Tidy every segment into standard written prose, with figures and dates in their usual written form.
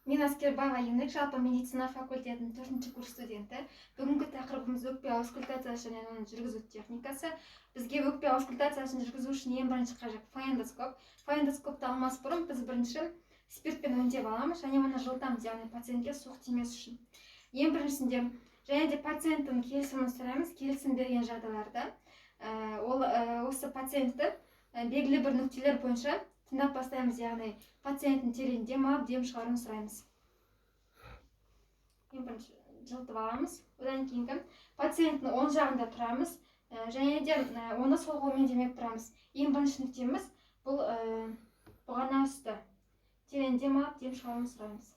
Мен Аскербаева Енік, жалпы медицина факультетінің 4-ші курс студенті. Бүгінгі тақырыбымыз өкпе аускультациясы және оның жүргізу техникасы. Бізге өкпе аускультациясын жүргізу үшін ең бірінші қажет фонендоскоп. Фонендоскопты алмас бұрын біз бірінші спиртпен өңдеп аламыз және оны жылытамыз, яғни пациентке суық тимес үшін. Ең біріншісінде және де пациенттің келісімін сұраймыз. Келісім берген жағдайларда осы пациентті белгілі бір нүктелер бойынша тыңдап бастаймыз, яғни пациенттің терең дем алып, дем шығаруын сұраймыз. Ең бірінші жылытып аламыз. Одан кейінгі пациенттің оң жағында тұрамыз және де оны сол қолмен демеп тұрамыз. Ең бірінші нүктеміз бұл бұғана үсті. Терең дем алып, дем шығаруын сұраймыз.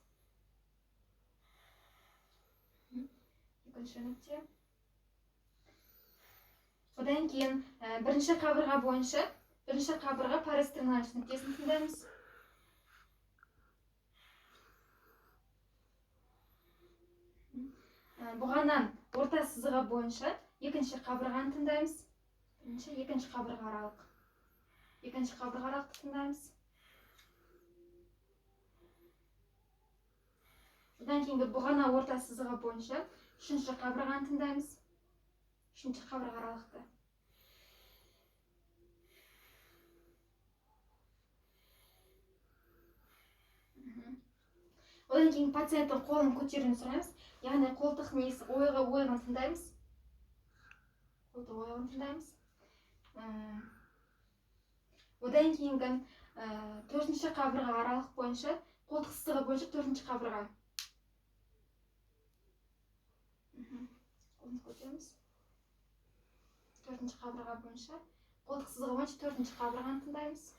Екінші нүкте. Одан кейін бірінші қабырға бойынша бірінші қабырға парастernальный нүктесін тыңдаймыз. Бұғаннан орта сызығы бойынша екінші қабырғаны тыңдаймыз. Бірінші, екінші қабырға аралық. Екінші қабырға аралықты тыңдаймыз. Одан кейінгі бұғана орта сызығы бойынша үшінші қабырғаны тыңдаймыз. Үшінші қабырға аралықты. Одан кейін пациенттің қолын көтеруін сұраймыз. Яғни қолтық несі ойығын тыңдаймыз. Қолтық ойығын тыңдаймыз. Одан кейінгі 4-ші қабырға аралық бойынша, қолтық сызығы бойынша 4-ші қабырға. Қолын көтереміз. 4-ші қабырға бойынша, қолтық сызығы бойынша 4-ші қабырғаны тыңдаймыз.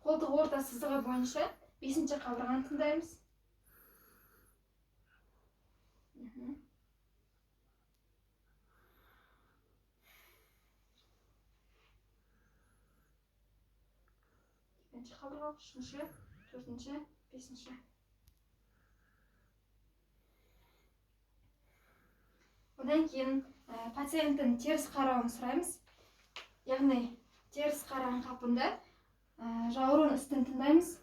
Қолтық орта сызығы бойынша 5-ші қабырғаны тыңдаймыз. Екінші қабырға, 3-ші, 4-ші, 5-ші. Одан кейін пациенттің теріс қарауын сұраймыз. Яғни теріс қараған қалпында жауырын үстін тыңдаймыз.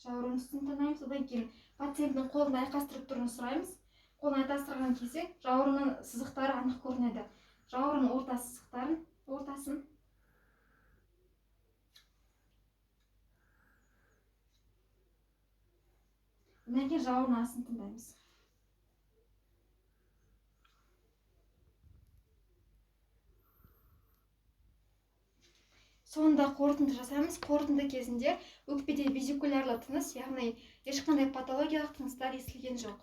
Жауырын үстін тыңдаймыз. Одан кейін пациенттің қолын айқастырып тұруын сұраймыз. Қолын айқастырған кезде жауырынның сызықтары анық көрінеді. Жауырын орта сызықтарын, ортасын. Одан кейін жауырын астын тыңдаймыз. Соңында қорытынды жасаймыз. Қорытынды кезінде өкпеде везикулярлы тыныс, яғни ешқандай патологиялық тыныстар естілген жоқ.